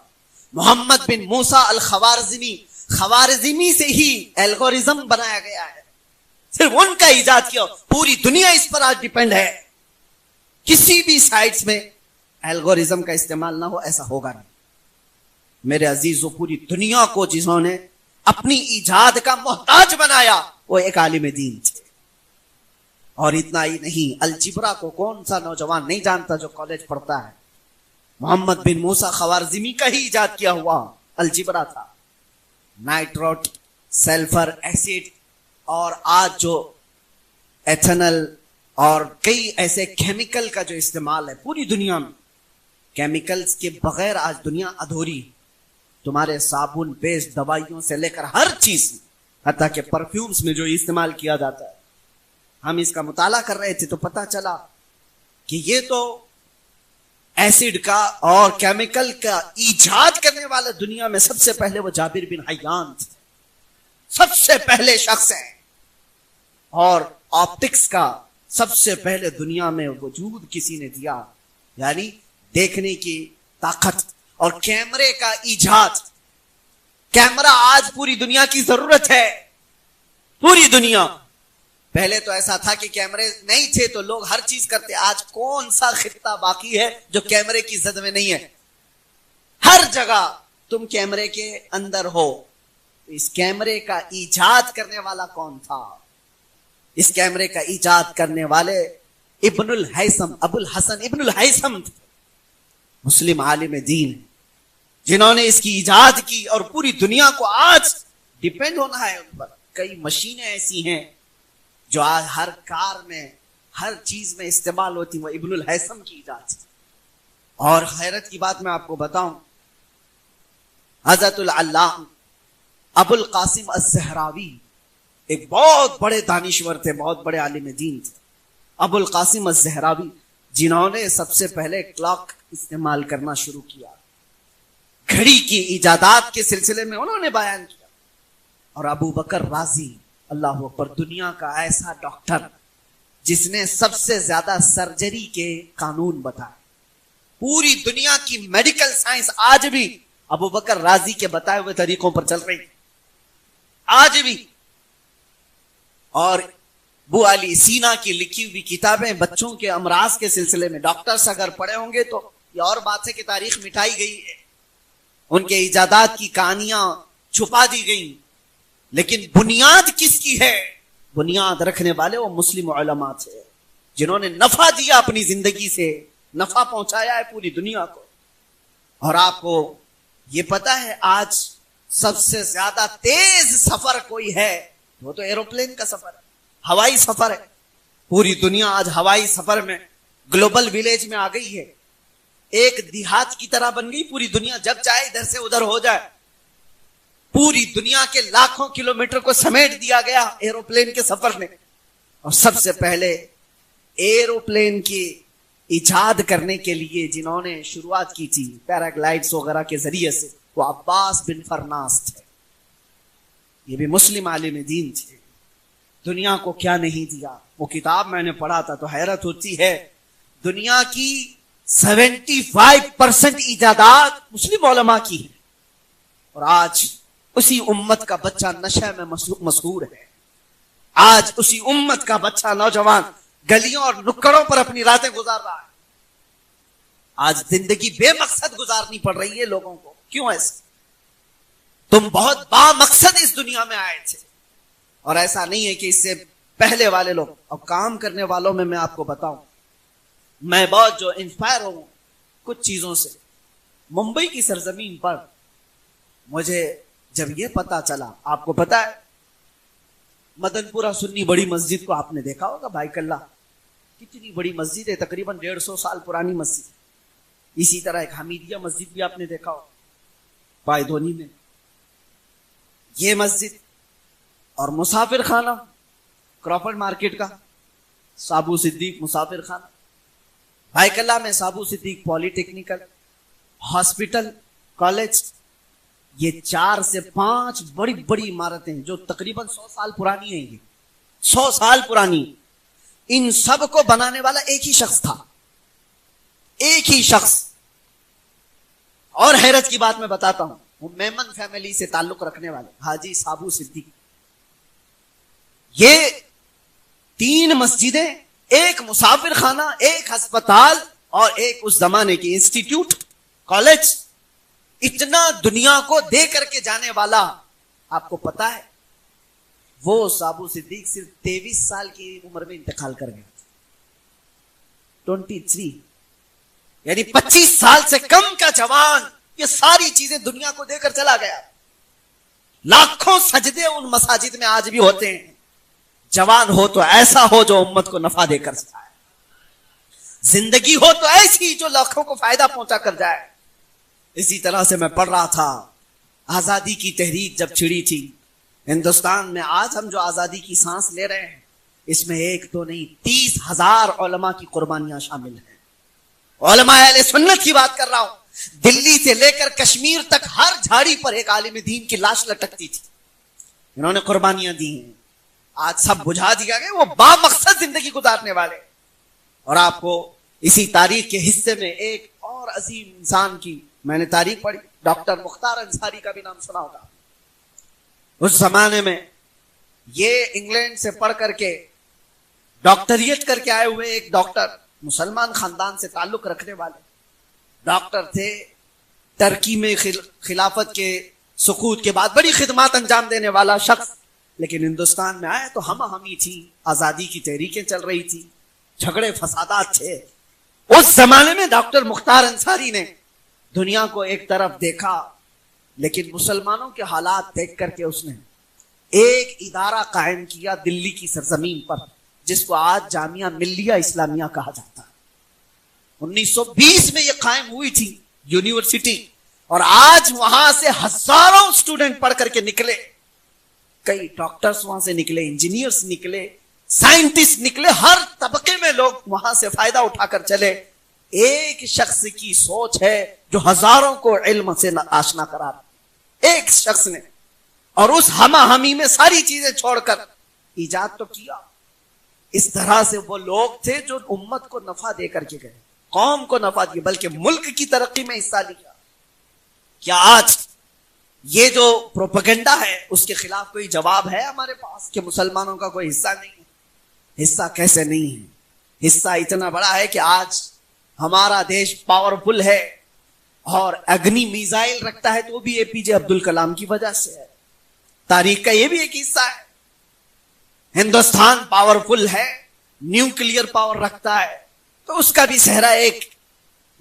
محمد بن موسیٰ الخوارزمی. خوارزمی سے ہی الگورزم بنایا گیا ہے، صرف ان کا ایجاد کیا. پوری دنیا اس پر آج ڈیپینڈ ہے. کسی بھی سائٹس میں الگورزم کا استعمال نہ ہو، ایسا ہوگا نہیں. میرے عزیزو، پوری دنیا کو جنہوں نے اپنی ایجاد کا محتاج بنایا وہ ایک عالم دین تھے. اور اتنا ہی نہیں، الجبرا کو کون سا نوجوان نہیں جانتا جو کالج پڑھتا ہے؟ محمد بن موسیٰ خوارزمی کا ہی ایجاد کیا ہوا الجبرا تھا. نائٹروٹ، سلفر ایسڈ، اور آج جو ایتھنل اور کئی ایسے کیمیکل کا جو استعمال ہے پوری دنیا میں، کیمیکلز کے بغیر آج دنیا ادھوری. تمہارے صابن، پیسٹ، دوائیوں سے لے کر ہر چیز، حتیٰ کہ پرفیومز میں جو استعمال کیا جاتا ہے. ہم اس کا مطالعہ کر رہے تھے تو پتا چلا کہ یہ تو ایسڈ کا اور کیمیکل کا ایجاد کرنے والا دنیا میں سب سے پہلے وہ جابر بن حیان تھے. سب سے پہلے شخص ہیں. اور آپٹکس کا سب سے پہلے دنیا میں وجود کسی نے دیا، یعنی دیکھنے کی طاقت. اور کیمرے کا ایجاد. کیمرہ آج پوری دنیا کی ضرورت ہے، پوری دنیا. پہلے تو ایسا تھا کہ کیمرے نہیں تھے تو لوگ ہر چیز کرتے. آج کون سا خطہ باقی ہے جو کیمرے کی زد میں نہیں ہے؟ ہر جگہ تم کیمرے کے اندر ہو. اس کیمرے کا ایجاد کرنے والا کون تھا؟ اس کیمرے کا ایجاد کرنے والے ابن الہیثم، ابو الحسن ابن الہیثم تھے. مسلم عالم دین جنہوں نے اس کی ایجاد کی، اور پوری دنیا کو آج ڈیپینڈ ہونا ہے ان پر. کئی مشینیں ایسی ہیں جو آج ہر کار میں، ہر چیز میں استعمال ہوتی، وہ ابن الہیثم کی ایجاد تھی. اور حیرت کی بات میں آپ کو بتاؤں، حضرت العلامہ ابو القاسم الزہراوی ایک بہت بڑے دانشور تھے، بہت بڑے عالم دین تھے. ابو القاسم الزہراوی جنہوں نے سب سے پہلے کلاک استعمال کرنا شروع کیا، گھڑی کی ایجادات کے سلسلے میں انہوں نے بیان کیا. اور ابو بکر رازی، اللہ اکبر، دنیا کا ایسا ڈاکٹر جس نے سب سے زیادہ سرجری کے قانون بتائے. پوری دنیا کی میڈیکل سائنس آج بھی ابو بکر رازی کے بتائے ہوئے طریقوں پر چل رہی آج بھی. اور ابو علی سینا کی لکھی ہوئی کتابیں بچوں کے امراض کے سلسلے میں، ڈاکٹرز اگر پڑھے ہوں گے تو یہ اور بات ہے کہ تاریخ مٹائی گئی ہے، ان کے ایجادات کی کہانیاں چھپا دی گئی. لیکن بنیاد کس کی ہے؟ بنیاد رکھنے والے وہ مسلم علماء تھے جنہوں نے نفع دیا، اپنی زندگی سے نفع پہنچایا ہے پوری دنیا کو. اور آپ کو یہ پتا ہے آج سب سے زیادہ تیز سفر کوئی ہے وہ تو ایروپلین کا سفر ہے، ہوائی سفر ہے. پوری دنیا آج ہوائی سفر میں گلوبل ویلیج میں آ گئی ہے. ایک دیہات کی طرح بن گئی پوری دنیا، جب چاہے ادھر سے ادھر ہو جائے. پوری دنیا کے لاکھوں کلومیٹر کو سمیٹ دیا گیا ایروپلین کے سفر نے. اور سب سے پہلے ایروپلین کی ایجاد کرنے کے لیے جنہوں نے شروعات کی تھی پیراگلائڈز وغیرہ کے ذریعے سے، وہ عباس بن فرناس تھے. یہ بھی مسلم عالم دین تھے. دنیا کو کیا نہیں دیا. وہ کتاب میں نے پڑھا تھا تو حیرت ہوتی ہے. دنیا کی 75% ایجادات مسلم علماء کی ہیں، اور آج اسی امت کا بچہ نشے میں مسحور ہے. آج اسی امت کا بچہ نوجوان گلیوں اور نکڑوں پر اپنی راتیں گزار رہا ہے. آج زندگی بے مقصد گزارنی پڑ رہی ہے لوگوں کو. کیوں ایسا؟ تم بہت با مقصد اس دنیا میں آئے تھے، اور ایسا نہیں ہے کہ اس سے پہلے والے لوگ. اب کام کرنے والوں میں آپ کو بتاؤں، میں بہت جو انسپائر ہوں کچھ چیزوں سے. ممبئی کی سرزمین پر مجھے جب یہ پتا چلا، آپ کو پتا ہے مدن پورہ سنی بڑی مسجد کو آپ نے دیکھا ہوگا، بھائی کلّا کتنی بڑی مسجد ہے، تقریباً 150 سال پرانی مسجد. اسی طرح ایک حمیدیہ مسجد بھی آپ نے دیکھا ہوگا پائدونی میں. یہ مسجد اور مسافر خانہ کراپرڈ مارکیٹ کا سابو صدیق مسافر خانہ، بھائی کلّا میں سابو صدیق پولی ٹیکنیکل ہاسپٹل کالج، یہ 4 سے 5 بڑی بڑی عمارتیں جو تقریباً 100 سال پرانی ہیں. یہ 100 سال پرانی. ان سب کو بنانے والا ایک ہی شخص تھا، ایک ہی شخص. اور حیرت کی بات میں بتاتا ہوں، وہ میمن فیملی سے تعلق رکھنے والے حاجی سابو صدیق. یہ 3 مسجدیں، ایک مسافر خانہ، ایک ہسپتال اور ایک اس زمانے کی انسٹیٹیوٹ کالج، اتنا دنیا کو دے کر کے جانے والا. آپ کو پتا ہے وہ سابو صدیق صرف 23 سال کی عمر میں انتقال کر گیا. 23 یعنی 25 سال سے کم کا جوان یہ ساری چیزیں دنیا کو دے کر چلا گیا. لاکھوں سجدے ان مساجد میں آج بھی ہوتے ہیں. جوان ہو تو ایسا ہو جو امت کو نفع دے کر جائے، زندگی ہو تو ایسی جو لاکھوں کو فائدہ پہنچا کر جائے. اسی طرح سے میں پڑھ رہا تھا، آزادی کی تحریک جب چھڑی تھی ہندوستان میں، آج ہم جو آزادی کی سانس لے رہے ہیں اس میں ایک تو نہیں 30,000 علماء کی قربانیاں شامل ہیں. علماء اہل سنت کی بات کر رہا ہوں. دلی سے لے کر کشمیر تک ہر جھاڑی پر ایک عالم دین کی لاش لٹکتی تھی. انہوں نے قربانیاں دی ہیں. آج سب بجھا دیا گیا. وہ با مقصد زندگی گزارنے والے. اور آپ کو اسی تاریخ کے حصے میں ایک اور عظیم انسان کی میں نے تاریخ پڑھی، ڈاکٹر مختار انصاری کا بھی نام سنا ہوگا. اس زمانے میں یہ انگلینڈ سے پڑھ کر کے ڈاکٹریٹ کر کے آئے ہوئے ایک ڈاکٹر، مسلمان خاندان سے تعلق رکھنے والے ڈاکٹر تھے. ترکی میں خلافت کے سقوط کے بعد بڑی خدمات انجام دینے والا شخص، لیکن ہندوستان میں آئے تو ہم ہمی تھی، آزادی کی تحریکیں چل رہی تھی، جھگڑے فسادات تھے. اس زمانے میں ڈاکٹر مختار انصاری نے دنیا کو ایک طرف دیکھا، لیکن مسلمانوں کے حالات دیکھ کر کے اس نے ایک ادارہ قائم کیا دلی کی سرزمین پر، جس کو آج جامعہ ملیہ اسلامیہ کہا جاتا ہے. 1920 میں یہ قائم ہوئی تھی یونیورسٹی، اور آج وہاں سے ہزاروں اسٹوڈنٹ پڑھ کر کے نکلے. کئی ڈاکٹرز وہاں سے نکلے، انجینئرز نکلے، سائنٹسٹ نکلے، ہر طبقے میں لوگ وہاں سے فائدہ اٹھا کر چلے. ایک شخص کی سوچ ہے جو ہزاروں کو علم سے آشنا کرا، ایک شخص نے. اور اس ہمہ ہمی میں ساری چیزیں چھوڑ کر ایجاد تو کیا. اس طرح سے وہ لوگ تھے جو امت کو نفع دے کر کے گئے، قوم کو نفع دیا، بلکہ ملک کی ترقی میں حصہ لیا. کیا آج یہ جو پروپیگنڈا ہے اس کے خلاف کوئی جواب ہے ہمارے پاس کہ مسلمانوں کا کوئی حصہ نہیں ہے؟ حصہ کیسے نہیں ہے؟ حصہ اتنا بڑا ہے کہ آج ہمارا دیش پاورفل ہے، اور اگنی میزائل رکھتا ہے تو وہ بھی اے پی جے عبد الکلام کی وجہ سے ہے. تاریخ کا یہ بھی ایک حصہ ہے. ہندوستان پاورفل ہے، نیوکلیئر پاور رکھتا ہے، تو اس کا بھی صحرا ایک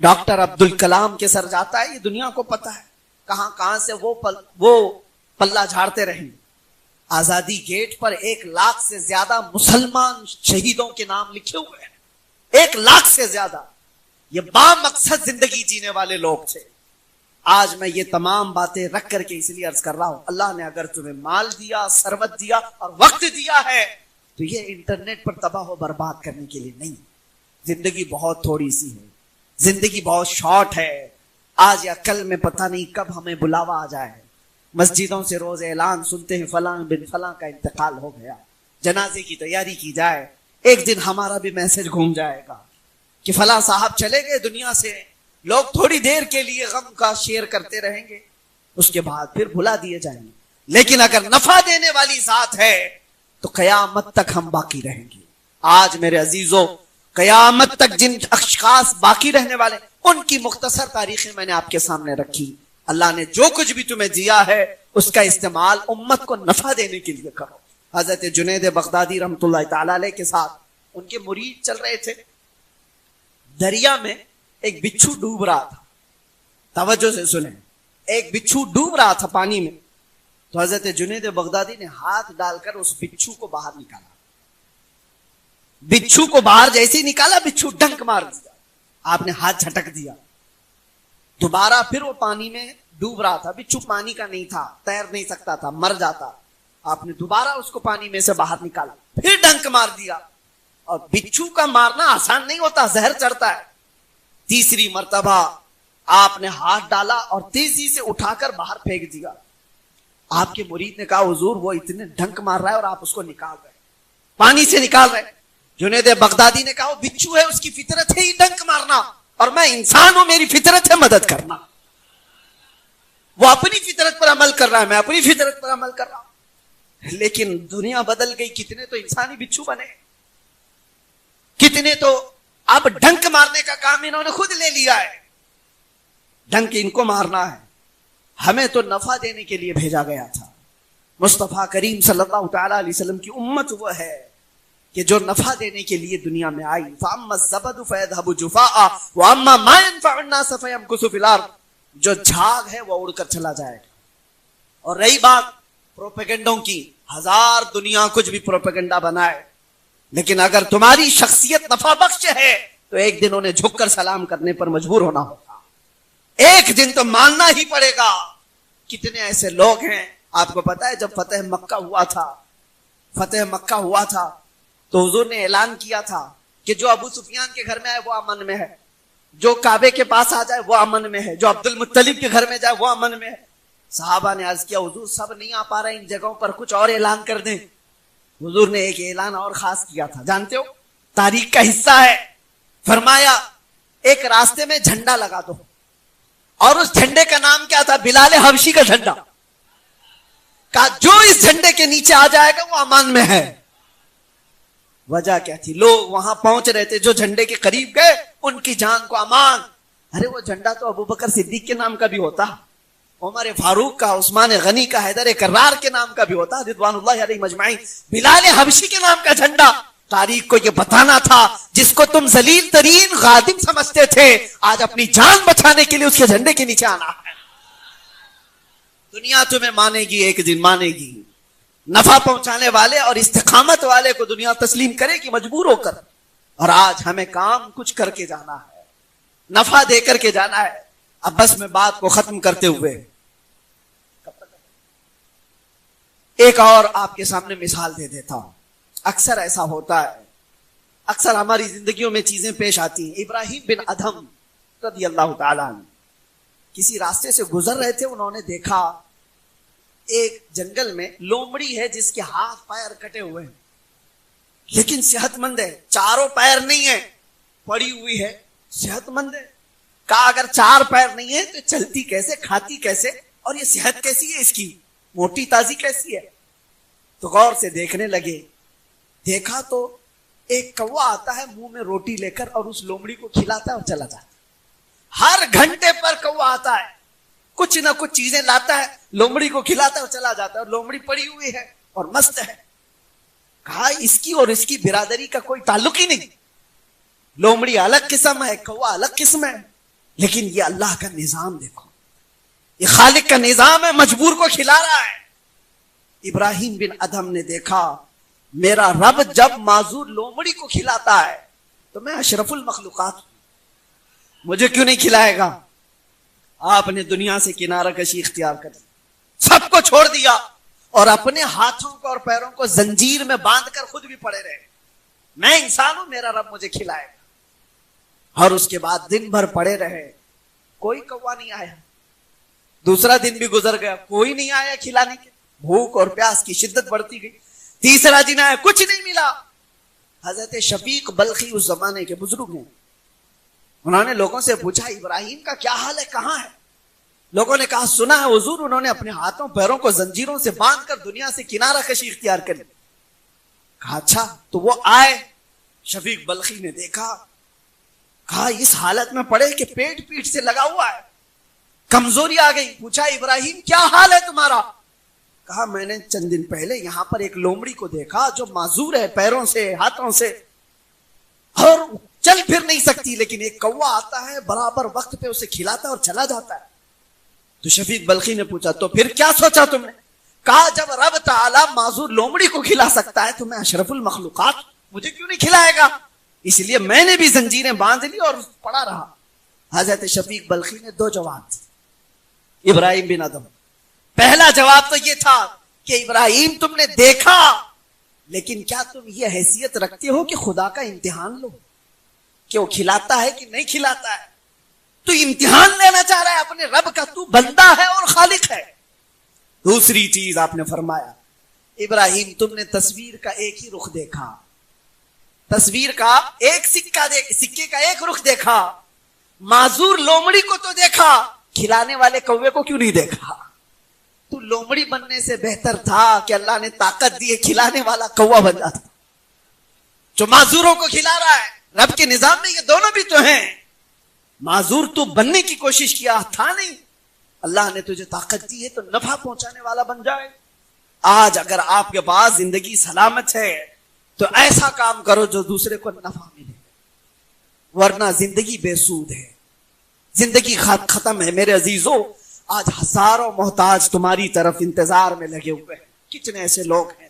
ڈاکٹر عبد الکلام کے سر جاتا ہے. یہ دنیا کو پتا ہے. کہاں کہاں سے وہ پلہ جھاڑتے رہیں. آزادی گیٹ پر 1 لاکھ سے زیادہ مسلمان شہیدوں کے نام لکھے ہوئے ہیں. 1 لاکھ سے زیادہ. یہ با مقصد زندگی جینے والے لوگ تھے. آج میں یہ تمام باتیں رکھ کر کے اس لیے عرض کر رہا ہوں، اللہ نے اگر تمہیں مال دیا، ثروت دیا اور وقت دیا ہے تو یہ انٹرنیٹ پر تباہ و برباد کرنے کے لیے نہیں. زندگی بہت تھوڑی سی ہے، زندگی بہت شارٹ ہے. آج یا کل میں پتہ نہیں کب ہمیں بلاوا آ جائے. مسجدوں سے روز اعلان سنتے ہیں فلاں بن فلاں کا انتقال ہو گیا، جنازے کی تیاری کی جائے. ایک دن ہمارا بھی میسج گھوم جائے گا. کہ فلاں صاحب چلے گئے دنیا سے، لوگ تھوڑی دیر کے لیے غم کا شیئر کرتے رہیں گے، اس کے بعد پھر بھلا دیے جائیں گے، لیکن اگر نفع دینے والی ذات ہے تو قیامت تک ہم باقی رہیں گے۔ آج میرے عزیزوں، قیامت تک جن اشخاص باقی رہنے والے، ان کی مختصر تاریخیں میں نے آپ کے سامنے رکھی۔ اللہ نے جو کچھ بھی تمہیں دیا ہے اس کا استعمال امت کو نفع دینے کے لیے کرو۔ حضرت جنید بغدادی رحمۃ اللہ تعالی علیہ کے ساتھ ان کے مرید چل رہے تھے، دریا میں ایک بچھو ڈوب رہا تھا۔ توجہ سے سنیں، ایک بچھو ڈوب رہا تھا پانی میں، تو حضرت جنید بغدادی نے ہاتھ ڈال کر اس بچھو کو باہر نکالا۔ بچھو کو باہر جیسے ہی نکالا، بچھو ڈنک مار دیا، آپ نے ہاتھ جھٹک دیا، دوبارہ پھر وہ پانی میں ڈوب رہا تھا، بچھو پانی کا نہیں تھا، تیر نہیں سکتا تھا، مر جاتا، آپ نے دوبارہ اس کو پانی میں سے باہر نکالا، پھر ڈنک مار دیا، اور بچھو کا مارنا آسان نہیں ہوتا، زہر چڑھتا ہے۔ تیسری مرتبہ آپ نے ہاتھ ڈالا اور تیزی سے اٹھا کر باہر پھینک دیا۔ آپ کے مرید نے کہا حضور وہ اتنے ڈنک مار رہا ہے اور آپ اس کو نکال رہے، پانی سے نکال رہے۔ جنید بغدادی نے کہا وہ بچھو ہے، اس کی فطرت ہے ہی ڈنک مارنا، اور میں انسان ہوں، میری فطرت ہے مدد کرنا۔ وہ اپنی فطرت پر عمل کر رہا ہے، میں اپنی فطرت پر عمل کر رہا ہوں، لیکن دنیا بدل گئی، کتنے تو انسانی بچھو بنے، کتنے تو اب ڈنک مارنے کا کام انہوں نے خود لے لیا ہے، ڈنک ان کو مارنا ہے۔ ہمیں تو نفع دینے کے لیے بھیجا گیا تھا۔ مصطفیٰ کریم صلی اللہ تعالی علیہ وسلم کی امت وہ ہے کہ جو نفع دینے کے لیے دنیا میں آئی۔ فَأَمَّا الزَّبَدُ فَيَذْهَبُ جُفَاءً وَأَمَّا مَا يَنفَعُ النَّاسَ فَيَمْكُثُ فِي الْأَرْضِ، جو جھاگ ہے وہ اڑ کر چلا جائے گا۔ اور رہی بات پروپیگنڈوں کی، ہزار دنیا کچھ بھی پروپیگنڈا بنائے، لیکن اگر تمہاری شخصیت نفع بخش ہے تو ایک دن انہیں جھک کر سلام کرنے پر مجبور ہونا ہوگا، ایک دن تو ماننا ہی پڑے گا۔ کتنے ایسے لوگ ہیں، آپ کو پتا ہے جب فتح مکہ ہوا تھا تو حضور نے اعلان کیا تھا کہ جو ابو سفیان کے گھر میں آئے وہ امن میں ہے، جو کعبے کے پاس آ جائے وہ امن میں ہے، جو عبد المطلب کے گھر میں جائے وہ امن میں ہے۔ صحابہ نے عرض کیا حضور سب نہیں آ پا رہے، ان جگہوں پر کچھ اور اعلان کر دیں۔ حضور نے ایک اعلان اور خاص کیا تھا، جانتے ہو، تاریخ کا حصہ ہے۔ فرمایا ایک راستے میں جھنڈا لگا دو، اور اس جھنڈے کا نام کیا تھا؟ بلال حبشی کا جھنڈا۔ کہا جو اس جھنڈے کے نیچے آ جائے گا وہ امان میں ہے۔ وجہ کیا تھی؟ لوگ وہاں پہنچ رہے تھے، جو جھنڈے کے قریب گئے ان کی جان کو امان۔ ارے وہ جھنڈا تو ابو بکر صدیق کے نام کا بھی ہوتا، عمر فاروق کا، عثمان غنی کا، حیدر کرار کے نام کا بھی ہوتا، رضوان اللہ علیہ مجمعین۔ بلال حبشی کے نام کا جھنڈا، تاریخ کو یہ بتانا تھا، جس کو تم ذلیل ترین خادم سمجھتے تھے، آج اپنی جان بچانے کے لیے اس کے جھنڈے کے نیچے آنا ہے۔ دنیا تمہیں مانے گی، ایک دن مانے گی۔ نفع پہنچانے والے اور استقامت والے کو دنیا تسلیم کرے گی مجبور ہو کر۔ اور آج ہمیں کام کچھ کر کے جانا ہے، نفع دے کر کے جانا ہے۔ اب بس میں بات کو ختم کرتے ہوئے ایک اور آپ کے سامنے مثال دے دیتا ہوں۔ اکثر ایسا ہوتا ہے، اکثر ہماری زندگیوں میں چیزیں پیش آتی ہیں۔ ابراہیم بن ادھم رضی اللہ تعالیٰ عنہ کسی راستے سے گزر رہے تھے، انہوں نے دیکھا ایک جنگل میں لومڑی ہے جس کے ہاتھ پیر کٹے ہوئے ہیں، لیکن صحت مند ہے، چاروں پیر نہیں ہے، پڑی ہوئی ہے، صحت مند ہے۔ کہا اگر چار پیر نہیں ہے تو چلتی کیسے، کھاتی کیسے، اور یہ صحت کیسی ہے اس کی، موٹی تازی کیسی ہے؟ تو غور سے دیکھنے لگے، دیکھا تو ایک کوا آتا ہے منہ میں روٹی لے کر اور اس لومڑی کو کھلاتا ہے اور چلا جاتا ہے۔ ہر گھنٹے پر کوا آتا ہے، کچھ نہ کچھ چیزیں لاتا ہے، لومڑی کو کھلاتا ہے اور چلا جاتا ہے، اور لومڑی پڑی ہوئی ہے اور مست ہے۔ کہا اس کی اور اس کی برادری کا کوئی تعلق ہی نہیں، لومڑی الگ قسم ہے، کوا الگ قسم ہے، لیکن یہ اللہ کا نظام دیکھو، یہ خالق کا نظام ہے، مجبور کو کھلا رہا ہے۔ ابراہیم بن ادھم نے دیکھا میرا رب جب معذور لومڑی کو کھلاتا ہے تو میں اشرف المخلوقات ہوں، مجھے کیوں نہیں کھلائے گا؟ آپ نے دنیا سے کنارہ کشی اختیار کر دی، سب کو چھوڑ دیا اور اپنے ہاتھوں کو اور پیروں کو زنجیر میں باندھ کر خود بھی پڑے رہے، میں انسان ہوں، میرا رب مجھے کھلائے گا۔ اور اس کے بعد دن بھر پڑے رہے، کوئی کوا نہیں آیا۔ دوسرا دن بھی گزر گیا، کوئی نہیں آیا کھلانے کے، بھوک اور پیاس کی شدت بڑھتی گئی۔ تیسرا دن آیا، کچھ نہیں ملا۔ حضرت شفیق بلخی اس زمانے کے بزرگ ہیں، انہوں نے لوگوں سے پوچھا ابراہیم کا کیا حال ہے, کہاں ہے؟ لوگوں نے کہا سنا ہے حضور انہوں نے اپنے ہاتھوں پیروں کو زنجیروں سے باندھ کر دنیا سے کنارہ کشی اختیار کر لی. کہا اچھا تو وہ آئے. شفیق بلخی نے دیکھا, کہا اس حالت میں پڑے کہ پیٹ پیٹ سے لگا ہوا ہے, کمزوری آ گئی. پوچھا ابراہیم کیا حال ہے تمہارا؟ کہا میں نے چند دن پہلے یہاں پر ایک لومڑی کو دیکھا جو معذور ہے پیروں سے ہاتھوں سے اور چل پھر نہیں سکتی, لیکن ایک کوا آتا ہے برابر وقت پہ اسے کھلاتا ہے اور چلا جاتا ہے. تو شفیق بلخی نے پوچھا تو پھر کیا سوچا تم نے؟ کہا جب رب تعالیٰ معذور لومڑی کو کھلا سکتا ہے تو میں اشرف المخلوقات مجھے کیوں نہیں کھلائے گا؟ اس لیے میں نے بھی زنجیریں باندھ لی اور پڑا رہا. حضرت شفیق بلخی نے دو جواب دیے ابراہیم بن ادم. پہلا جواب تو یہ تھا کہ ابراہیم تم نے دیکھا, لیکن کیا تم یہ حیثیت رکھتے ہو کہ خدا کا امتحان لو کہ وہ کھلاتا ہے کہ نہیں کھلاتا ہے؟ تو امتحان لینا چاہ رہا ہے اپنے رب کا, تو بندہ ہے اور خالق ہے. دوسری چیز آپ نے فرمایا ابراہیم تم نے تصویر کا ایک ہی رخ دیکھا, تصویر کا ایک سکے کا ایک رخ دیکھا. معذور لومڑی کو تو دیکھا, کھلانے والے کوے کو کیوں نہیں دیکھا؟ تو لومڑی بننے سے بہتر تھا کہ اللہ نے طاقت دی کھلانے والا کوا بن جاتا جو معذوروں کو کھلا رہا ہے. رب کے نظام میں یہ دونوں بھی تو ہیں. معذور تو بننے کی کوشش کیا تھا نہیں, اللہ نے تجھے طاقت دی ہے تو نفع پہنچانے والا بن جائے. آج اگر آپ کے پاس زندگی سلامت ہے تو ایسا کام کرو جو دوسرے کو نفع ملے, ورنہ زندگی بے سود ہے, زندگی ختم ہے. میرے عزیزوں آج ہزاروں محتاج تمہاری طرف انتظار میں لگے ہوئے ہیں. کتنے ایسے لوگ ہیں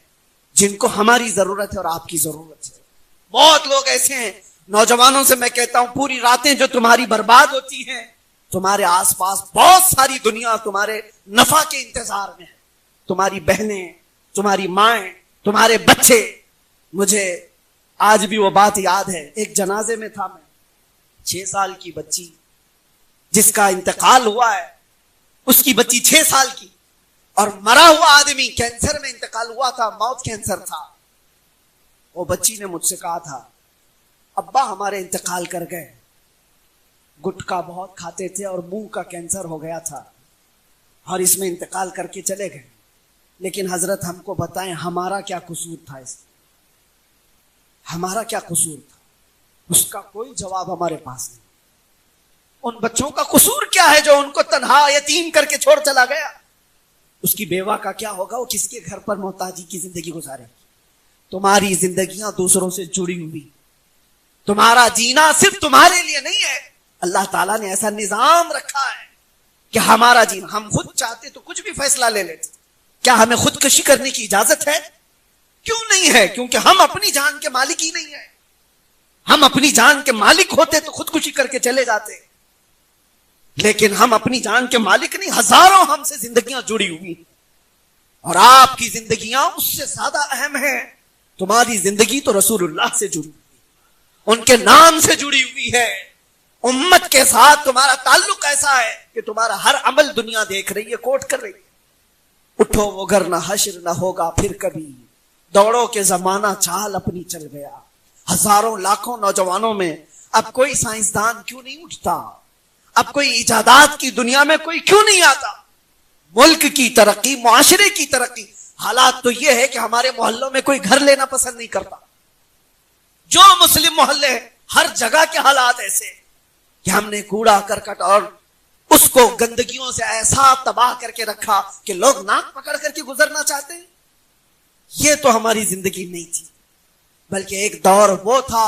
جن کو ہماری ضرورت ہے اور آپ کی ضرورت ہے. بہت لوگ ایسے ہیں, نوجوانوں سے میں کہتا ہوں پوری راتیں جو تمہاری برباد ہوتی ہیں, تمہارے آس پاس بہت ساری دنیا تمہارے نفع کے انتظار میں ہے. تمہاری بہنیں, تمہاری مائیں, تمہارے بچے. مجھے آج بھی وہ بات یاد ہے, ایک جنازے میں تھا میں, 6 سال کی بچی جس کا انتقال ہوا ہے, اس کی بچی 6 سال کی, اور مرا ہوا آدمی کینسر میں انتقال ہوا تھا, موت کینسر تھا. وہ بچی نے مجھ سے کہا تھا ابا ہمارے انتقال کر گئے, گٹکا بہت کھاتے تھے اور منہ کا کینسر ہو گیا تھا اور اس میں انتقال کر کے چلے گئے, لیکن حضرت ہم کو بتائیں ہمارا کیا قصور تھا, اس ہمارا کیا قصور تھا؟ اس کا کوئی جواب ہمارے پاس نہیں. ان بچوں کا قصور کیا ہے جو ان کو تنہا یتیم کر کے چھوڑ چلا گیا؟ اس کی بیوہ کا کیا ہوگا, وہ کس کے گھر پر محتاجی کی زندگی گزارے گی؟ تمہاری زندگیاں دوسروں سے جڑی ہوئی, تمہارا جینا صرف تمہارے لیے نہیں ہے. اللہ تعالیٰ نے ایسا نظام رکھا ہے کہ ہمارا جینا, ہم خود چاہتے تو کچھ بھی فیصلہ لے لیتے. کیا ہمیں خودکشی کرنے کی اجازت ہے؟ کیوں نہیں ہے؟ کیونکہ ہم اپنی جان کے مالک ہی نہیں ہیں. ہم اپنی جان کے مالک ہوتے تو خودکشی کر کے چلے جاتے, لیکن ہم اپنی جان کے مالک نہیں. ہزاروں ہم سے زندگیاں جڑی ہوئی, اور آپ کی زندگیاں اس سے زیادہ اہم ہیں. تمہاری زندگی تو رسول اللہ سے جڑی ہوئی, ان کے نام سے جڑی ہوئی ہے. امت کے ساتھ تمہارا تعلق ایسا ہے کہ تمہارا ہر عمل دنیا دیکھ رہی ہے, کوٹ کر رہی ہے. اٹھو وہ گھر نہ حشر نہ ہوگا پھر کبھی, دوڑو کے زمانہ چال اپنی چل گیا. ہزاروں لاکھوں نوجوانوں میں اب کوئی سائنسدان کیوں نہیں اٹھتا؟ اب کوئی ایجادات کی دنیا میں کوئی کیوں نہیں آتا؟ ملک کی ترقی, معاشرے کی ترقی. حالات تو یہ ہے کہ ہمارے محلوں میں کوئی گھر لینا پسند نہیں کرتا. جو مسلم محلے ہیں ہر جگہ کے حالات ایسے کہ ہم نے کوڑا کرکٹ اور اس کو گندگیوں سے ایسا تباہ کر کے رکھا کہ لوگ ناک پکڑ کر کے گزرنا چاہتے ہیں. یہ تو ہماری زندگی نہیں تھی, بلکہ ایک دور وہ تھا,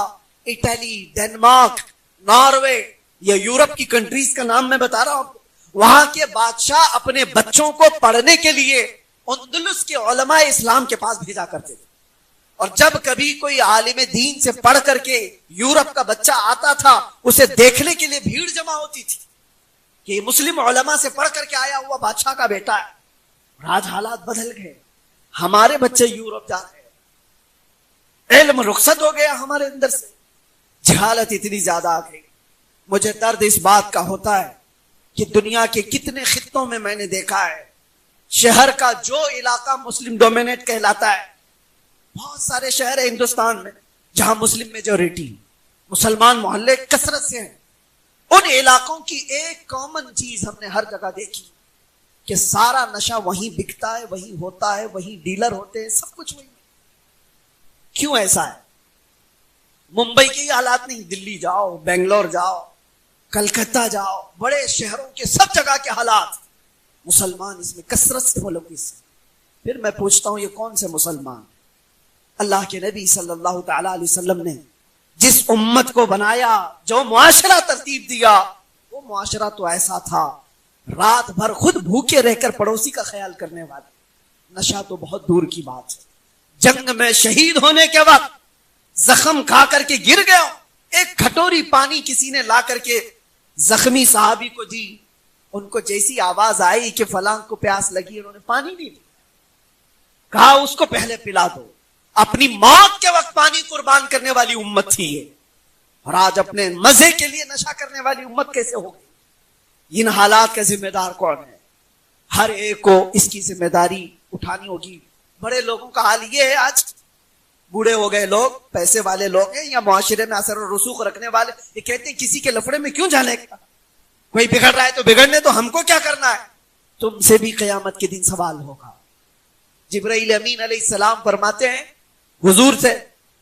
اٹلی, ڈنمارک, ناروے, یہ یورپ کی کنٹریز کا نام میں بتا رہا ہوں. وہاں کے بادشاہ اپنے بچوں کو پڑھنے کے لیے اندلس کے علماء اسلام کے پاس بھیجا کرتے تھے, اور جب کبھی کوئی عالم دین سے پڑھ کر کے یورپ کا بچہ آتا تھا اسے دیکھنے کے لیے بھیڑ جمع ہوتی تھی کہ مسلم علماء سے پڑھ کر کے آیا ہوا بادشاہ کا بیٹا ہے. اور آج حالات بدل گئے, ہمارے بچے یورپ جا رہے ہیں, علم رخصت ہو گیا ہمارے اندر سے, جہالت اتنی زیادہ آ گئی. مجھے درد اس بات کا ہوتا ہے کہ دنیا کے کتنے خطوں میں میں نے دیکھا ہے, شہر کا جو علاقہ مسلم ڈومینیٹ کہلاتا ہے, بہت سارے شہر ہیں ہندوستان میں جہاں مسلم میجورٹی, مسلمان محلے کثرت سے ہیں, ان علاقوں کی ایک کامن چیز ہم نے ہر جگہ دیکھی کہ سارا نشہ وہیں بکتا ہے، وہیں ہوتا ہے، وہیں ڈیلر ہوتے ہیں، سب کچھ وہیں۔ کیوں ایسا ہے؟ ممبئی کے حالات نہیں، دلی جاؤ، بنگلور جاؤ، کلکتہ جاؤ، بڑے شہروں کے سب جگہ کے حالات، مسلمان اس میں کثرت سے ملوث ہیں۔ پھر میں پوچھتا ہوں، یہ کون سے مسلمان؟ اللہ کے نبی صلی اللہ تعالی علیہ وسلم نے جس امت کو بنایا، جو معاشرہ ترتیب دیا، وہ معاشرہ تو ایسا تھا، رات بھر خود بھوکے رہ کر پڑوسی کا خیال کرنے والے۔ نشہ تو بہت دور کی بات ہے، جنگ میں شہید ہونے کے وقت زخم کھا کر کے گر گیا، ایک کھٹوری پانی کسی نے لا کر کے زخمی صحابی کو دی، ان کو جیسی آواز آئی کہ فلاں کو پیاس لگی، انہوں نے پانی نہیں دیا، کہا اس کو پہلے پلا دو۔ اپنی موت کے وقت پانی قربان کرنے والی امت تھی یہ، اور آج اپنے مزے کے لیے نشہ کرنے والی امت کیسے ہو گئی؟ ان حالات کا ذمہ دار کون ہے؟ ہر ایک کو اس کی ذمہ داری اٹھانی ہوگی۔ بڑے لوگوں کا حال یہ ہے، آج بوڑھے ہو گئے لوگ، پیسے والے لوگ ہیں یا معاشرے میں اثر و رسوخ رکھنے والے، یہ کہتے ہیں کسی کے لفڑے میں کیوں جانے کا، کوئی بگڑ رہا ہے تو بگڑنے تو، ہم کو کیا کرنا ہے؟ تم سے بھی قیامت کے دن سوال ہوگا۔ جبرائیل امین علیہ السلام فرماتے ہیں حضور سے،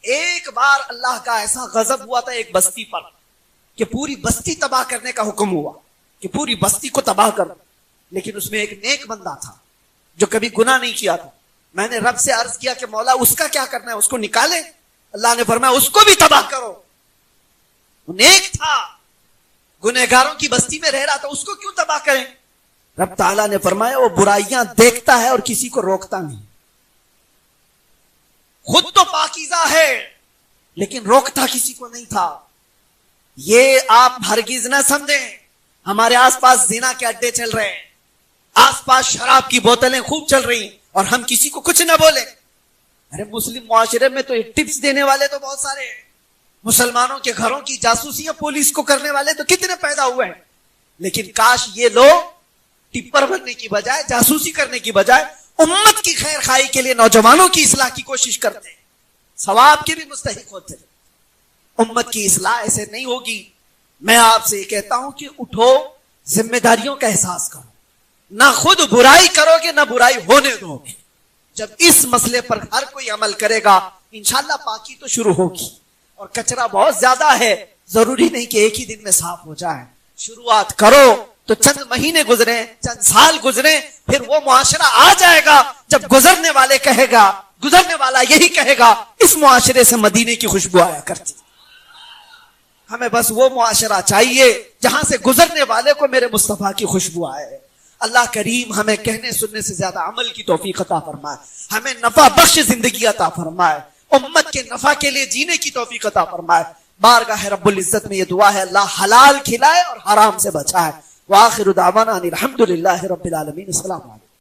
ایک بار اللہ کا ایسا غضب ہوا تھا ایک بستی پر کہ پوری بستی تباہ کرنے کا حکم ہوا کہ پوری بستی کو تباہ کرو، لیکن اس میں ایک نیک بندہ تھا جو کبھی گناہ نہیں کیا تھا۔ میں نے رب سے عرض کیا کہ مولا اس کا کیا کرنا ہے، اس کو نکالے؟ اللہ نے فرمایا اس کو بھی تباہ کرو، وہ نیک تھا، گنہگاروں کی بستی میں رہ رہا تھا، اس کو کیوں تباہ کریں؟ رب تعالیٰ نے فرمایا وہ برائیاں دیکھتا ہے اور کسی کو روکتا نہیں، خود تو پاکیزہ ہے لیکن روکتا کسی کو نہیں تھا۔ یہ آپ ہرگز نہ سمجھیں ہمارے آس پاس زنا کے اڈے چل رہے ہیں، آس پاس شراب کی بوتلیں خوب چل رہی ہیں اور ہم کسی کو کچھ نہ بولیں۔ ارے مسلم معاشرے میں تو ٹپس دینے والے تو بہت سارے ہیں، مسلمانوں کے گھروں کی جاسوسیاں پولیس کو کرنے والے تو کتنے پیدا ہوئے ہیں، لیکن کاش یہ لوگ ٹپر بننے کی بجائے، جاسوسی کرنے کی بجائے امت کی خیر خواہی کے لیے نوجوانوں کی اصلاح کی کوشش کرتے، ثواب کے بھی مستحق ہوتے۔ امت کی اصلاح ایسے نہیں ہوگی۔ میں آپ سے یہ کہتا ہوں کہ اٹھو، ذمہ داریوں کا احساس کرو، نہ خود برائی کرو گے نہ برائی ہونے دو گے۔ جب اس مسئلے پر ہر کوئی عمل کرے گا انشاءاللہ پاکی تو شروع ہوگی۔ اور کچرا بہت زیادہ ہے، ضروری نہیں کہ ایک ہی دن میں صاف ہو جائے، شروعات کرو تو چند مہینے گزرے، چند سال گزرے، پھر وہ معاشرہ آ جائے گا جب گزرنے والے کہے گا، گزرنے والا یہی کہے گا اس معاشرے سے مدینے کی خوشبو آیا کرتی۔ ہمیں بس وہ معاشرہ چاہیے جہاں سے گزرنے والے کو میرے مصطفیٰ کی خوشبو آئے۔ اللہ کریم ہمیں کہنے سننے سے زیادہ عمل کی توفیق عطا فرمائے، ہمیں نفع بخش زندگی عطا فرمائے، امت کے نفع کے لیے جینے کی توفیق عطا فرمائے۔ بارگاہ رب العزت میں یہ دعا ہے اللہ حلال کھلائے اور حرام سے بچائے۔ وآخر دعوانا ان الحمد للہ رب العالمین۔ السلام علیکم۔